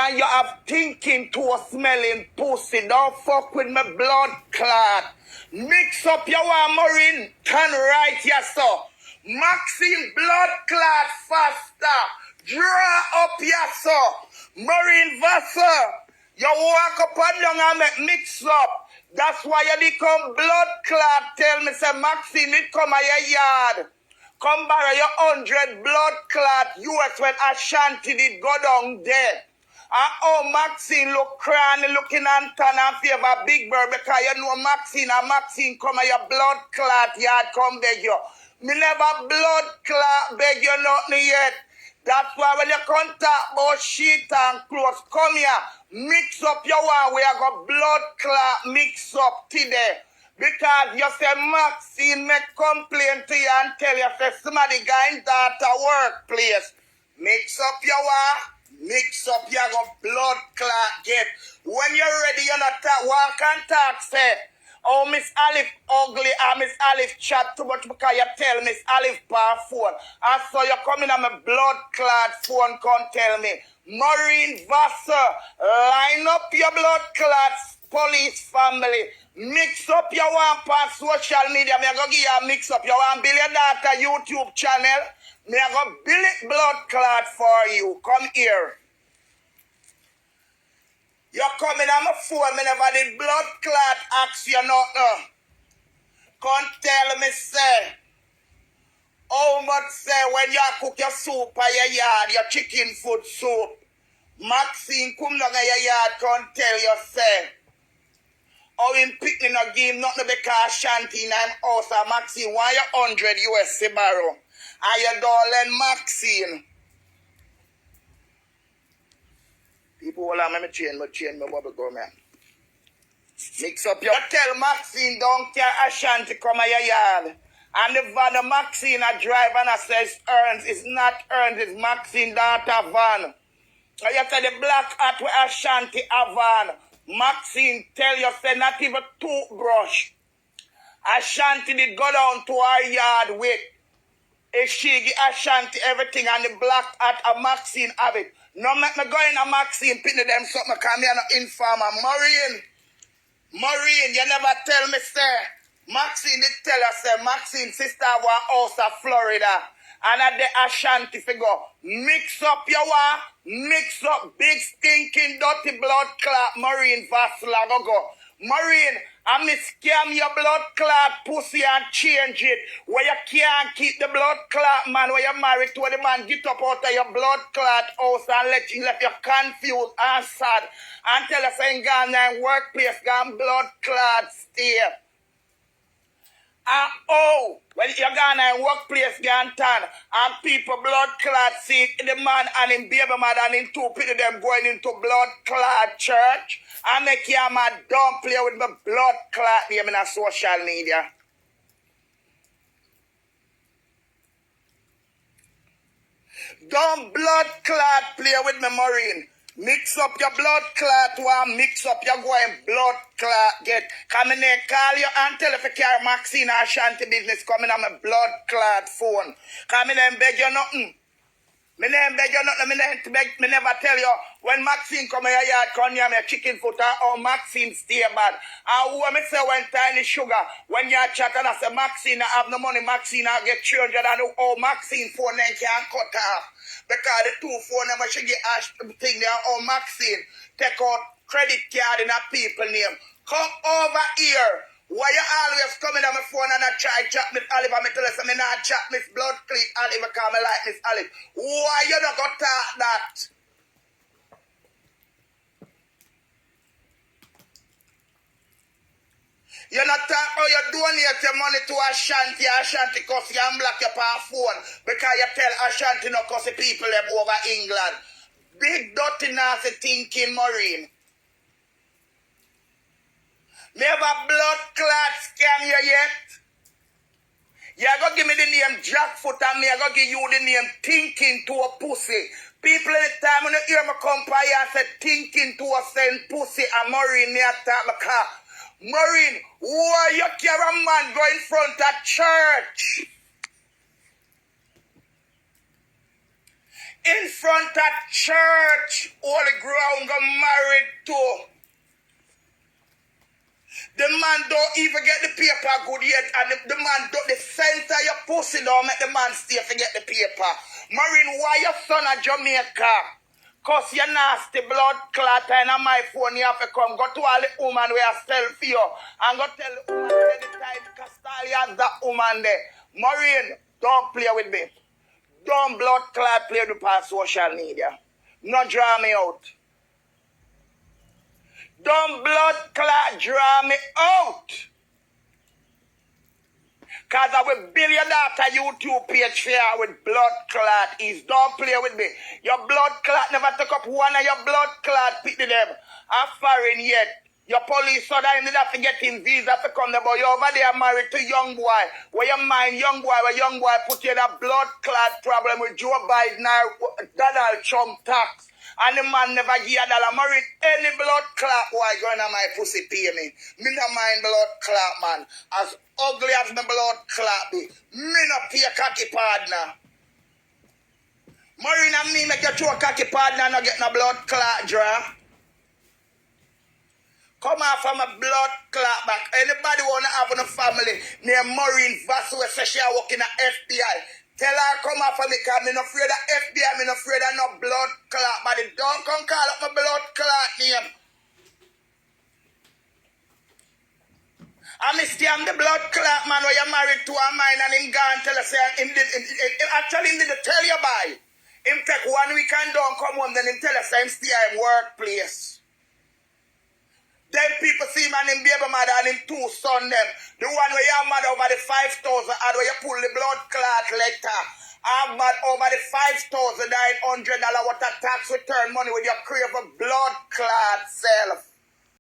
and you have thinking to a smelling pussy. Don't fuck with my blood clot. Mix up your one, Maureen. Turn right, yes, sir. Maxine, blood clot faster. Draw up, yes, sir. Maureen Vassar. You walk up and down and make mix up. That's why you become blood clot. Tell me, say, Maxine, it come at your yard. Come borrow your 100 blood clot US when Ashanti did go down there. And oh, Maxine look cranny looking and turn and favor Big Bird because you know Maxine and Maxine come at your blood clot yard come beg you. Me never blood clot beg you nothing yet. That's why when you contact about sheet and clothes, come here, mix up your one where you got blood clot mix up today. Because you say Maxine make complaint to you and tell you say somebody going that a workplace. Mix up your one, mix up your blood clot get. When you're ready, you're not walk and talk, say, oh, Miss Olive ugly, or Miss Olive chat too much because you tell Miss Olive par phone. And so you come in on my blood clot phone, come tell me. Maureen Vassar, line up your blood clots, police family. Mix up your one on social media. Me go give you a mix up your one billion data YouTube channel. Me go build it blood clot for you. Come here. You coming on my phone, me never did blood clot ask you nothing. Come tell me, say, how much say when you cook your soup at your yard, your chicken food soup, Maxine come down at your yard, come tell you, say, how him picking no give him nothing because Ashanti in him house and Maxine, why you 100 USC borrow? And you darling Maxine. People will have me change my bubble gum, man. Mix up your... You tell Maxine don't care Ashanti come at your yard. And the van of Maxine a drive and I says earns. It's not earns, it's Maxine daughter van. And you tell the black hat with Ashanti a van. Maxine tell you say not even toothbrush. Ashanti did go down to her yard with. If she give Ashanti everything and the black hat of Maxine have it. No make me go in a Maxine pin them something because me are not informer. Maureen, you never tell me, sir. Maxine did tell us, say, Maxine sister was house of Florida. And at the Ashanti figure, mix up your one, mix up big stinking dirty blood clot, Maureen Vassar go. Maureen, I me scam your blood clot pussy and change it. Where you can't keep the blood clot man, where you're married to the man, get up out of your blood clot house and let you confused and sad. And tell us in Ghana workplace, gone blood clot stay. And oh, when you're gone in workplace gone turn, and people blood clot see the man and him baby mother and him two people them going into blood clot church. I make you mad don't play with my blood clot name in a social media. Don't blood clot play with me, Maureen. Mix up your blood clot one, mix up your going blood clot get. Come in there, call you and tell if you carry Maxine or Ashanti business coming on my blood clot phone. Come in there and beg you nothing. Me never beg you nothing, me never tell you when Maxine come in your yard, come near me a chicken foot or Maxine stay bad. And who me say when tiny sugar, when you chat and I say Maxine I have no money, Maxine I get 300 and oh Maxine phone then can't cut off. Because the two phone number should get ash thing there, oh Maxine, take out credit card in a people name. Come over here. Why you always coming on my phone and I try chat Miss Olive and me tell us I not chat Miss Blood Click Olive because I like Miss Olive. Why you not got talk that? You not talk how you donate your money to Ashanti cause you unblock your power phone because you tell Ashanti no cause the people them over England. Big dirty nasty thinking Maureen. Never blood clot scam you yet. You go give me the name Jackfoot and me I go give you the name Thinking to a Pussy. People at the time when you hear me come by and say Thinking to a send pussy and Maureen me attack my car. Maureen, why you carry a man go in front of church? In front of church, holy ground got married to. The man don't even get the paper good yet, and the man don't, the center your pussy don't make the man stay to get the paper. Maureen, why your son a Jamaica? Cause you nasty blood clot and on my phone you have to come. Go to all the woman where I sell for you and go tell the woman anytime Castalia that woman there. Maureen, don't play with me. Don't blood clot play with me on social media. No draw me out. Don't blood clot draw me out. Cause I will build your daughter YouTube page for you with blood clot is. Don't play with me. Your blood clot never took up one of your blood clot pick them. I'm foreign yet. Your police so that you need to get in visa to come there, but you over there married to young boy. Where you mind young boy, where young boy put you in a blood clot problem with Joe Biden or Donald Trump tax. And the man never give a dollar. Maureen, any blood clot boy going on my pussy pay me. Me no mind blood clot, man. As ugly as my blood clot be. Me no pay cocky partner. Maureen and me make you throw a cocky partner and no get no blood clot draw. Come out from a blood clot back. Anybody wanna have a family named Maureen Vassou say she working at FBI. Tell her come out from me because I'm not afraid of FBI, I'm not afraid of no blood clot. But don't come call up my blood clot name. I'm the blood clot man where you married to a mine and him gone tell us actually him did tell you by. Him take 1 week and don't come home, then him tell us him stay at him workplace. Them people see man him baby mother and him 2 son them. The one where you mad over the 5,000 and where you pull the blood clot letter. I'm mad over the $5,900 what a tax return money with your crave of blood clot self.